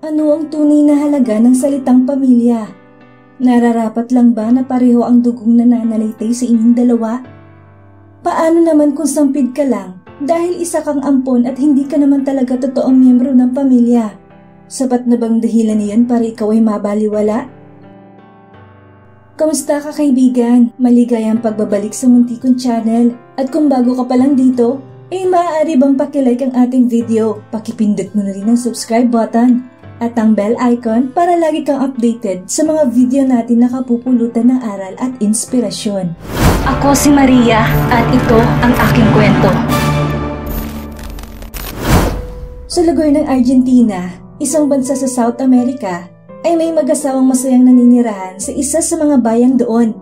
Ano ang tunay na halaga ng salitang pamilya? Nararapat lang ba na pareho ang dugong nananalaytay sa inyong dalawa? Paano naman kung sampid ka lang dahil isa kang ampon at hindi ka naman talaga totoong miyembro ng pamilya? Sapat na bang dahilan niyan para ikaw ay mabaliwala? Kamusta ka kaibigan? Maligayang pagbabalik sa munti kong channel. At kung bago ka pa lang dito, ay maaari bang pakilike ang ating video? Pakipindot mo na rin ang subscribe button at ang bell icon para lagi kang updated sa mga video natin na kapupulutan ng aral at inspirasyon. Ako si Maria at ito ang aking kwento. Sa lugar ng Argentina, isang bansa sa South America, ay may mag-asawang masayang naninirahan sa isa sa mga bayan doon.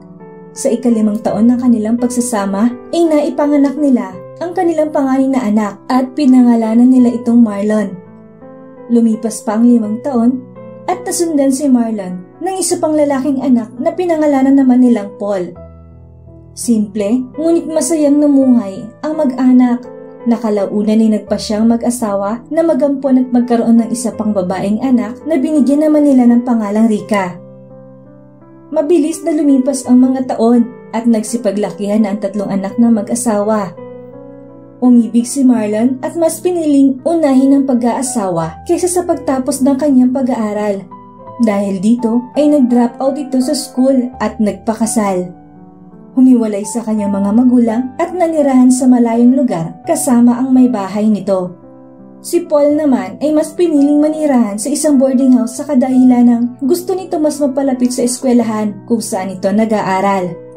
Sa ika-5 taon ng kanilang pagsasama, ay naipanganak nila ang kanilang panganay na anak at pinangalanan nila itong Marlon. Lumipas pa ang 5 taon at nasundan si Marlon ng isa pang lalaking anak na pinangalanan naman nilang Paul. Simple, ngunit masayang namuhay ang mag-anak. Nakalaunan ay nagpasyang mag-asawa na magampon at magkaroon ng isa pang babaeng anak na binigyan naman nila ng pangalang Rica. Mabilis na lumipas ang mga taon at nagsipaglakihan na ang 3 anak na mag-asawa. Umibig si Marlon at mas piniling unahin ang pag-aasawa kaysa sa pagtapos ng kanyang pag-aaral. Dahil dito ay nag-drop out ito sa school at nagpakasal. Humiwalay sa kanyang mga magulang at nanirahan sa malayong lugar kasama ang may bahay nito. Si Paul naman ay mas piniling manirahan sa isang boarding house sa kadahilan ng gusto nito mas mapalapit sa eskwelahan kung saan ito nag-aaral.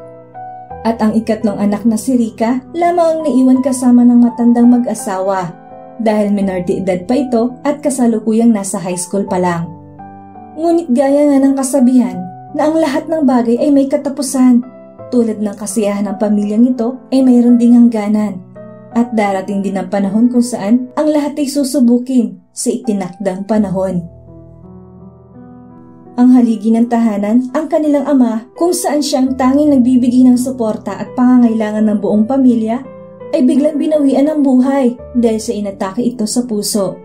At ang ikatlong anak na si Rica lamang ang naiwan kasama ng matandang mag-asawa dahil minor de edad pa ito at kasalukuyang nasa high school pa lang. Ngunit gaya nga ng kasabihan na ang lahat ng bagay ay may katapusan, tulad ng kasiyahan ng pamilyang ito ay mayroon ding hangganan at darating din ang panahon kung saan ang lahat ay susubukin sa itinakdang panahon. Ang haligi ng tahanan, ang kanilang ama, kung saan siyang tanging nagbibigay ng suporta at pangangailangan ng buong pamilya, ay biglang binawian ng buhay dahil sa inatake ito sa puso.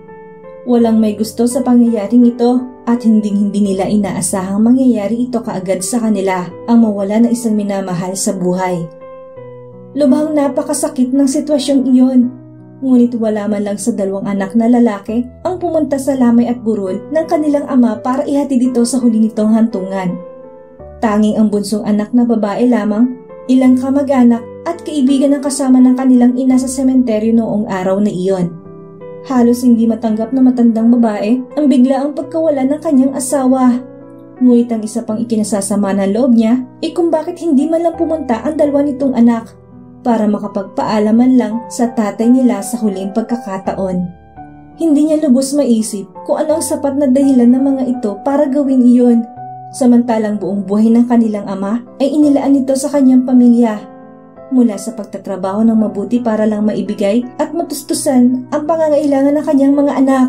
Walang may gusto sa pangyayaring ito at hindi nila inaasahang mangyayari ito kaagad sa kanila ang mawala ng isang minamahal sa buhay. Lubhang napakasakit ng sitwasyong iyon. Ngunit wala man lang sa 2 anak na lalaki ang pumunta sa lamay at burol ng kanilang ama para ihatid ito sa huli nitong hantungan. Tanging ang bunsong anak na babae lamang, ilang kamag-anak at kaibigan ng kasama ng kanilang ina sa sementeryo noong araw na iyon. Halos hindi matanggap na matandang babae ang biglaang pagkawala ng kanyang asawa. Ngunit ang isa pang ikinasasama ng loob niya ay kung bakit hindi man lang pumunta ang 2 nitong anak para makapagpaalaman lang sa tatay nila sa huling pagkakataon. Hindi niya lubos maisip kung ano ang sapat na dahilan ng mga ito para gawin iyon, samantalang buong buhay ng kanilang ama ay inilaan nito sa kanyang pamilya. Mula sa pagtatrabaho ng mabuti para lang maibigay at matustusan ang pangangailangan ng kanyang mga anak,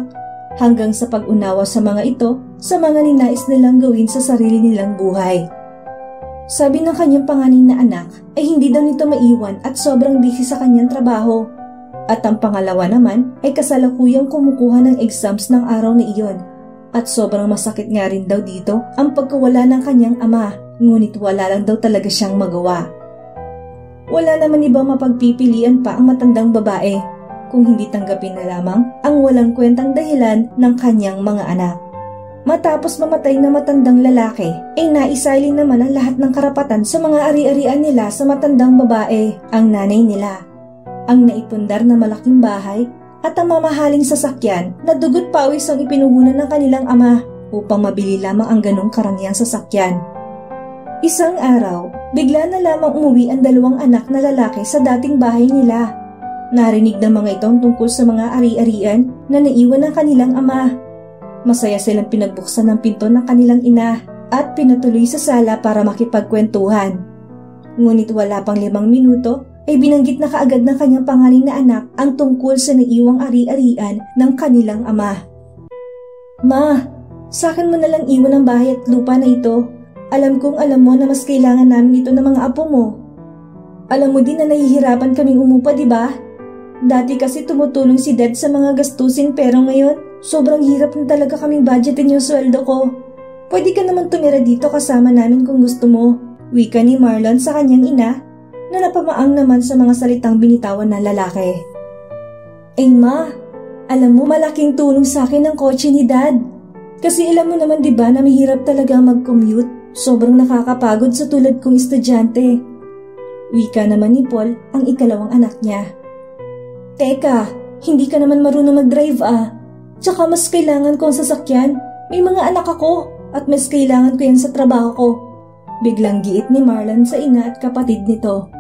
hanggang sa pag-unawa sa mga ito sa mga ninais nilang gawin sa sarili nilang buhay. Sabi ng kanyang panganay na anak ay hindi daw nito maiwan at sobrang busy sa kanyang trabaho. At ang pangalawa naman ay kasalukuyang kumukuha ng exams ng araw na iyon. At sobrang masakit nga rin daw dito ang pagkawala ng kanyang ama, ngunit wala lang daw talaga siyang magawa. Wala naman ibang mapagpipilian pa ang matandang babae kung hindi tanggapin na lamang ang walang kwentang dahilan ng kanyang mga anak. Matapos mamatay na matandang lalaki, ay naisaling naman ang lahat ng karapatan sa mga ari-arian nila sa matandang babae, ang nanay nila. Ang naipundar na malaking bahay at ang mamahaling sasakyan na dugot pawis ang ipinuhunan ng kanilang ama upang mabili lamang ang ganong karangyang sasakyan. Isang araw, bigla na lamang umuwi ang 2 anak na lalaki sa dating bahay nila. Narinig ng mga itong tungkol sa mga ari-arian na naiwan ng kanilang ama. Masaya silang pinagbuksan ng pinto ng kanilang ina at pinatuloy sa sala para makipagkwentuhan. Ngunit wala pang 5 minuto ay binanggit na kaagad ng kanyang panganay na anak ang tungkol sa naiwang ari-arian ng kanilang ama. Ma, sa akin mo nalang iwan ang bahay at lupa na ito. Alam kong alam mo na mas kailangan namin ito ng mga apo mo. Alam mo din na nahihirapan kaming umupa, di ba? Dati kasi tumutulong si Dad sa mga gastusin pero ngayon Sobrang hirap na talaga kaming budgetin yung sweldo ko. Pwede ka naman tumira dito kasama namin kung gusto mo. Wika ni Marlon sa kanyang ina na napamaang naman sa mga salitang binitawan ng lalaki. Eh ma, alam mo malaking tulong sa akin ang kotse ni Dad. Kasi alam mo naman diba na mahirap talaga mag-commute. Sobrang nakakapagod sa tulad kong estudyante. Wika naman ni Paul, ang ikalawang anak niya. Teka, hindi ka naman marunong mag-drive ah. Tsaka mas kailangan ko ang sasakyan. May mga anak ako at mas kailangan ko yan sa trabaho ko. Biglang giit ni Marlon sa ina at kapatid nito.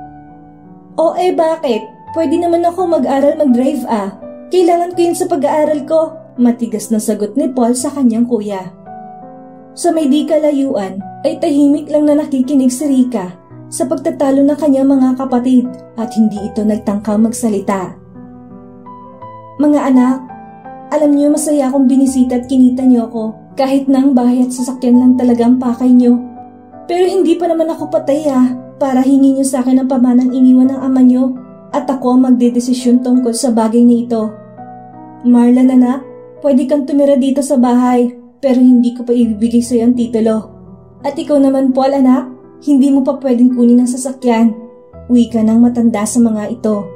O bakit? Pwede naman ako mag-aral mag-drive ah. Kailangan ko yun sa pag-aaral ko. Matigas na sagot ni Paul sa kanyang kuya. Sa may di kalayuan ay tahimik lang na nakikinig si Rika sa pagtatalo ng kanyang mga kapatid at hindi ito nagtangkang magsalita. Mga anak, alam niyo masaya akong binisita at kinita niyo ako kahit na ang bahay at sasakyan lang talaga ang pakay niyo. Pero hindi pa naman ako patay para hingin niyo sa akin ang pamanang iniwan ng ama niyo at ako ang magdedesisyon tungkol sa bagay na ito. Marlon anak, pwede kang tumira dito sa bahay pero hindi ko pa ibibigay sa iyo ang titulo. At ikaw naman Paul anak, hindi mo pa pwedeng kunin ang sasakyan. Wika ng matanda sa mga ito.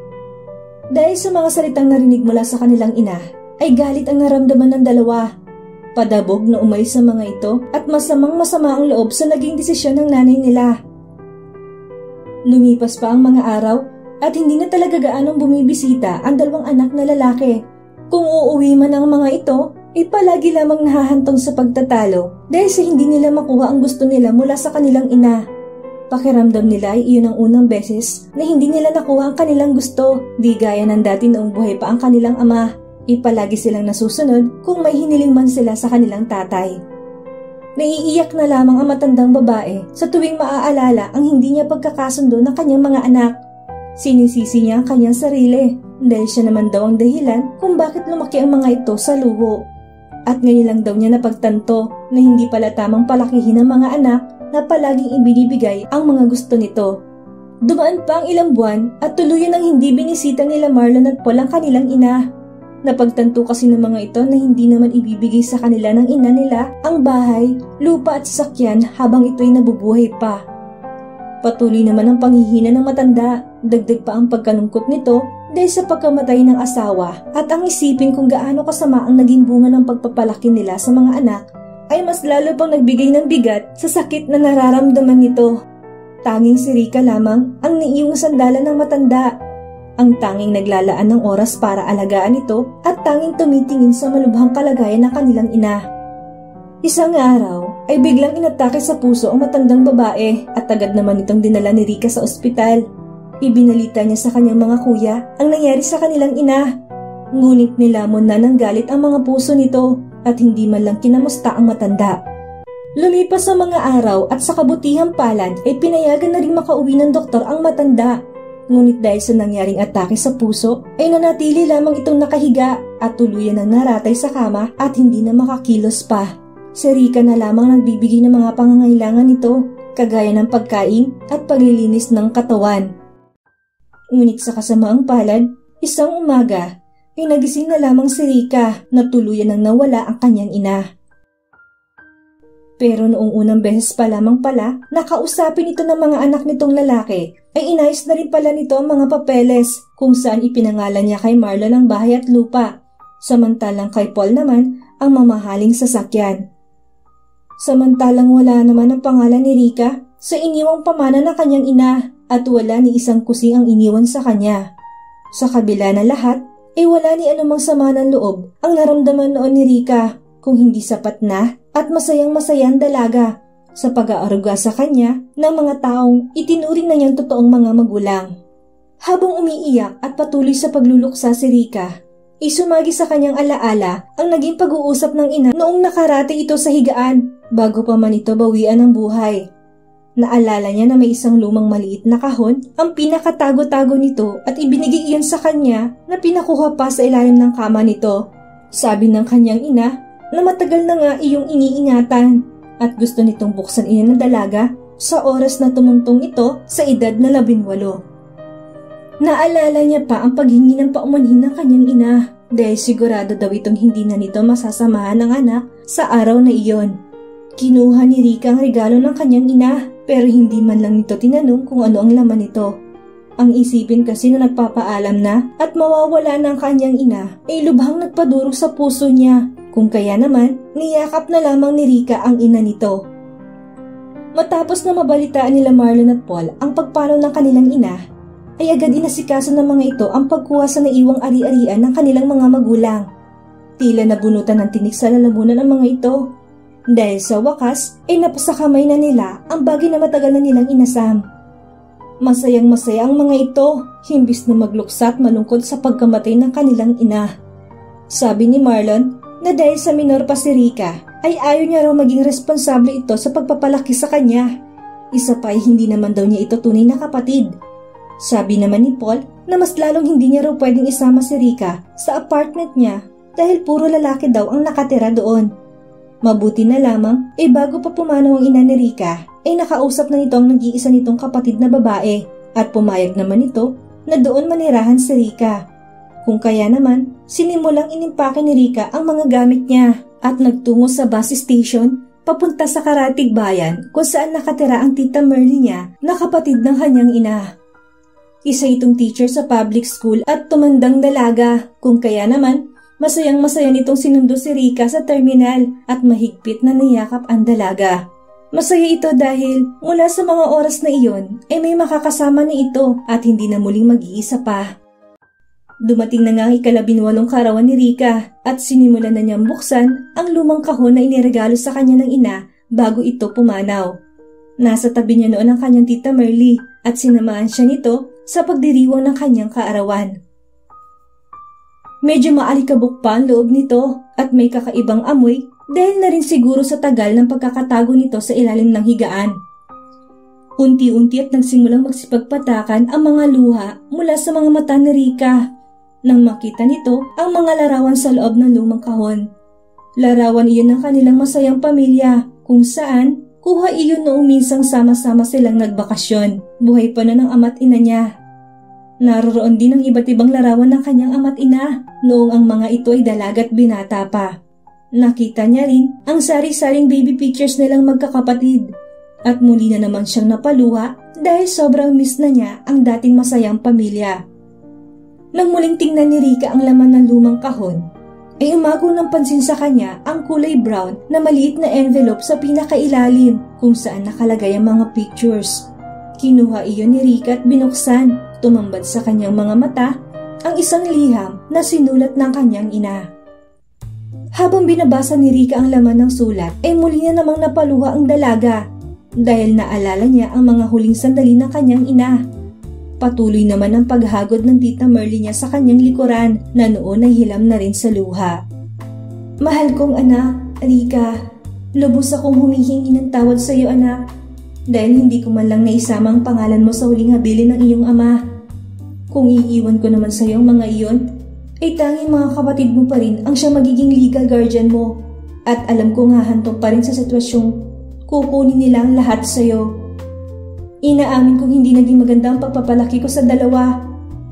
Dahil sa mga salitang narinig mula sa kanilang ina, ay galit ang naramdaman ng dalawa. Padabog na umalis sa mga ito at masamang-masama ang loob sa naging desisyon ng nanay nila. Lumipas pa ang mga araw at hindi na talaga gaanong bumibisita ang dalawang anak na lalaki. Kung uuwi man ang mga ito, ay palagi lamang nahahantong sa pagtatalo dahil sa hindi nila makuha ang gusto nila mula sa kanilang ina. Pakiramdam nila ay iyon ang unang beses na hindi nila nakuha ang kanilang gusto, di gaya ng dati noong buhay pa ang kanilang ama. Ipalagi silang nasusunod kung may hiniling man sila sa kanilang tatay. Naiiyak na lamang ang matandang babae sa tuwing maaalala ang hindi niya pagkakasundo ng kanyang mga anak. Sinisisi niya ang kanyang sarili dahil siya naman daw ang dahilan kung bakit lumaki ang mga ito sa luho. At ngayon lang daw niya napagtanto na hindi pala tamang palakihin ng mga anak na palaging ibinibigay ang mga gusto nito. Dumaan pa ang ilang buwan at tuluyan ang hindi binisita nila Marlon at Paul ang kanilang ina. Napagtanto kasi ng mga ito na hindi naman ibibigay sa kanila ng ina nila ang bahay, lupa at sasakyan habang ito'y nabubuhay pa. Patuloy naman ang panghihina ng matanda, dagdag pa ang pagkalungkot nito dahil sa pagkamatay ng asawa at ang isipin kung gaano kasama ang naging bunga ng pagpapalaki nila sa mga anak ay mas lalo pang nagbigay ng bigat sa sakit na nararamdaman nito. Tanging si Rika lamang ang naiiwang sandalan ng matanda. Ang tanging naglalaan ng oras para alagaan ito at tanging tumitingin sa malubhang kalagayan ng kanilang ina. Isang araw ay biglang inatake sa puso ang matandang babae at agad naman itong dinala ni Rika sa ospital. Ibinalita niya sa kanyang mga kuya ang nangyari sa kanilang ina. Ngunit nilamon na ng galit ang mga puso nito at hindi man lang kinamusta ang matanda. Lumipas ang mga araw at sa kabutihang palad ay pinayagan na rin makauwi ng doktor ang matanda. Ngunit dahil sa nangyaring atake sa puso ay nanatili lamang itong nakahiga at tuluyan ng naratay sa kama at hindi na makakilos pa. Si Rika na lamang nagbibigay ng mga pangangailangan nito, kagaya ng pagkain at paglilinis ng katawan. Ngunit sa kasamaang palad, isang umaga ay nagising na lamang si Rika na tuluyan ng nawala ang kanyang ina. Pero noong unang beses pa lamang pala, nakausapin ito ng mga anak nitong lalaki, ay inayos na rin pala nito ang mga papeles kung saan ipinangalan niya kay Marlon ang bahay at lupa, samantalang kay Paul naman ang mamahaling sasakyan. Samantalang wala naman ang pangalan ni Rika sa iniwang pamana ng kanyang ina at wala ni isang kusing ang iniwan sa kanya. Sa kabila ng lahat, ay wala ni anumang sama ng loob ang naramdaman noon ni Rika kung hindi sapat na at masayang-masayang dalaga sa pag-aaruga sa kanya ng mga taong itinuring na niyang totoong mga magulang. Habang umiiyak at patuloy sa pagluluksa si Rika, isumagi sa kanyang alaala ang naging pag-uusap ng ina noong nakarate ito sa higaan bago pa man ito bawian ng buhay. Naalala niya na may isang lumang maliit na kahon ang pinakatago-tago nito at ibinigay iyon sa kanya na pinakuha pa sa ilalim ng kama nito. Sabi ng kanyang ina na matagal na nga iyong iniingatan at gusto nitong buksan iyan ng dalaga sa oras na tumuntong ito sa edad na 18. Naalala niya pa ang paghingi ng paumanhin ng kanyang ina. dahil sigurado daw itong hindi na nito masasamahan ng anak sa araw na iyon. Kinuha ni Rika ang regalo ng kanyang ina pero hindi man lang nito tinanong kung ano ang laman nito. Ang isipin kasi na nagpapaalam na at mawawala ng kanyang ina ay lubhang nagpadurog sa puso niya, kung kaya naman niyakap na lamang ni Rika ang ina nito. Matapos na mabalitaan nila Marlon at Paul ang pagpanaw ng kanilang ina, ay agad inasikaso ng mga ito ang pagkuha sa naiwang ari-arian ng kanilang mga magulang. Tila nabunutan ng tinik sa lalamunan ang mga ito, dahil sa wakas ay napasakamay na nila ang bagay na matagal na nilang inasam. Masayang masaya ang mga ito, himbis na magluksa at malungkot sa pagkamatay ng kanilang ina. Sabi ni Marlon na dahil sa minor pa si Rika, ay ayaw niya raw maging responsable ito sa pagpapalaki sa kanya. Isa pa ay hindi naman daw niya ito tunay na kapatid. Sabi naman ni Paul na mas lalong hindi niya raw pwedeng isama si Rika sa apartment niya dahil puro lalaki daw ang nakatira doon. Mabuti na lamang bago pa pumanaw ang ina ni Rika ay nakausap na nito ang nag-iisa nitong kapatid na babae at pumayag naman ito na doon manirahan si Rika. Kung kaya naman, sinimulang inimpake ni Rika ang mga gamit niya at nagtungo sa bus station papunta sa Karatig Bayan kung saan nakatira ang tita Merly niya na kapatid ng kanyang ina. Isa itong teacher sa public school at tumandang dalaga, kung kaya naman masayang masaya nitong sinundo si Rika sa terminal at mahigpit na niyakap ang dalaga. Masaya ito dahil mula sa mga oras na iyon ay may makakasama na ito at hindi na muling mag-iisa pa. Dumating na nga ang ika-18 karawan ni Rika at sinimulan na niyang buksan ang lumang kahon na iniregalo sa kanya ng ina bago ito pumanaw. Nasa tabi niya noon ang kanyang tita Merly at sinamaan siya nito sa pagdiriwang ng kanyang kaarawan. Medyo maalikabok pa ang loob nito at may kakaibang amoy dahil na rin siguro sa tagal ng pagkakatago nito sa ilalim ng higaan. Unti-unti at nagsimulang magsipagpatakan ang mga luha mula sa mga mata ni Rika nang makita nito ang mga larawan sa loob ng lumang kahon. Larawan iyon ng kanilang masayang pamilya kung saan kuha iyon noong minsang sama-sama silang nagbakasyon, buhay pa na ng ama't ina niya. Naroroon din ang iba't ibang larawan ng kanyang ama't ina noong ang mga ito ay dalaga at binata pa. Nakita niya rin ang sari-saring baby pictures nilang magkakapatid at muli na naman siyang napaluha dahil sobrang miss na niya ang dating masayang pamilya. Nang muling tingnan ni Rika ang laman ng lumang kahon, ay umago ng pansin sa kanya ang kulay brown na maliit na envelope sa pinakailalim kung saan nakalagay ang mga pictures. Kinuha iyon ni Rika at binuksan. Tumambad sa kanyang mga mata ang isang liham na sinulat ng kanyang ina. Habang binabasa ni Rika ang laman ng sulat, ay muli na namang napaluha ang dalaga dahil naalala niya ang mga huling sandali ng kanyang ina. Patuloy naman ang paghagod ng tita Merly niya sa kanyang likuran na noon ay hilam na rin sa luha. Mahal kong anak, Rika, lubos akong humihingi ng tawad sa iyo anak dahil hindi ko man lang naisama ang pangalan mo sa huling habilin ng iyong ama. Kung iiwan ko naman sa iyo ang mga iyon, ay tanging mga kapatid mo pa rin ang siyang magiging legal guardian mo at alam kong hahantong pa rin sa sitwasyong kukunin nila ang lahat sa iyo. Inaamin kong hindi naging maganda ang pagpapalaki ko sa dalawa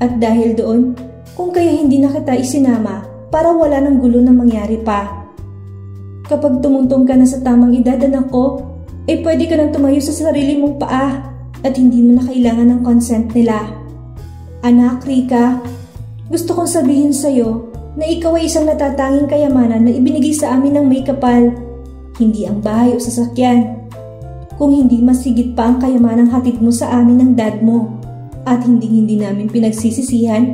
at dahil doon, kung kaya hindi na kita isinama para wala ng gulo na mangyari pa. Kapag tumuntong ka na sa tamang edad anak ko, ay pwede ka nang tumayo sa sarili mong paa at hindi mo na kailangan ng consent nila. Anak, Rika, gusto kong sabihin sa'yo na ikaw ay isang natatanging kayamanan na ibinigay sa amin ng may kapal, hindi ang bahay o sasakyan. Kung hindi masigit pa ang kayamanang hatid mo sa amin ng dad mo at hindi namin pinagsisisihan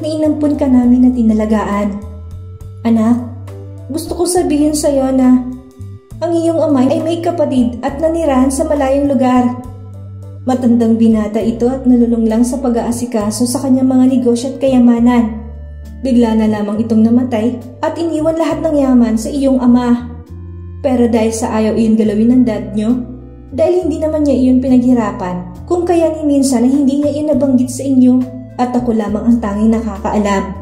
na inampun ka namin at tinalagaan. Anak, gusto kong sabihin sa'yo na ang iyong ama ay may kapatid at nanirahan sa malayong lugar. Matandang binata ito at nalulung lang sa pag-aasikaso sa kanyang mga negosyo at kayamanan. Bigla na lamang itong namatay at iniwan lahat ng yaman sa iyong ama. Pero dahil sa ayaw iyon galawin ng dad nyo, dahil hindi naman niya iyon pinaghirapan, kung kaya ni minsan na hindi niya iyon nabanggit sa inyo at ako lamang ang tanging nakakaalam.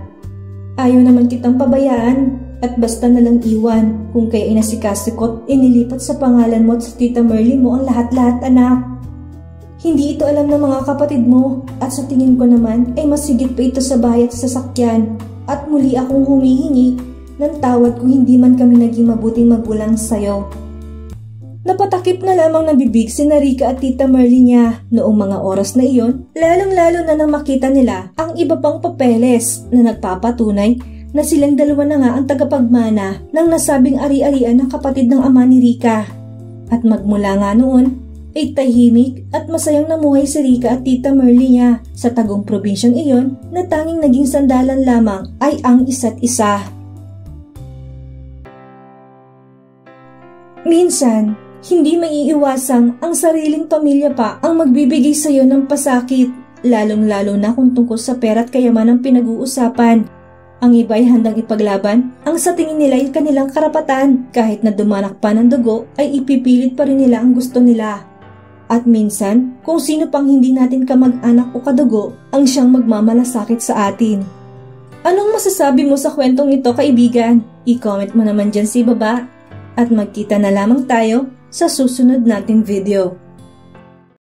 Ayaw naman kitang pabayaan at basta nalang iwan, kung kaya inasikasikot inilipat sa pangalan mo at sa tita Merly mo ang lahat-lahat anak. Hindi ito alam ng mga kapatid mo at sa tingin ko naman ay masigit pa ito sa bahay at sasakyan at muli akong humihingi ng tawad kung hindi man kami naging mabuting magulang sa'yo. Napatakip na lamang ng bibig si Rica at Tita Merly niya noong mga oras na iyon, lalong-lalo na nang makita nila ang iba pang papeles na nagpapatunay na silang dalawa na nga ang tagapagmana ng nasabing ari-arian ng kapatid ng ama ni Rica. At magmula nga noon, ay tahimik at masayang namuhay si Rica at Tita Merly niya sa tagong probinsyang iyon na tanging naging sandalan lamang ay ang isa't isa. Minsan, hindi maiiwasang ang sariling pamilya pa ang magbibigay sa iyo ng pasakit, lalong-lalo na kung tungkol sa pera at kayaman ang pinag-uusapan. Ang iba ay handang ipaglaban ang sa tingin nila ay kanilang karapatan, kahit na dumanak pa ng dugo ay ipipilit pa rin nila ang gusto nila. At minsan, kung sino pang hindi natin kamag-anak o kadugo ang siyang magmamalasakit sa atin. Anong masasabi mo sa kwentong ito, kaibigan? I-comment mo naman dyan sa ibaba. At magkita na lamang tayo sa susunod nating video.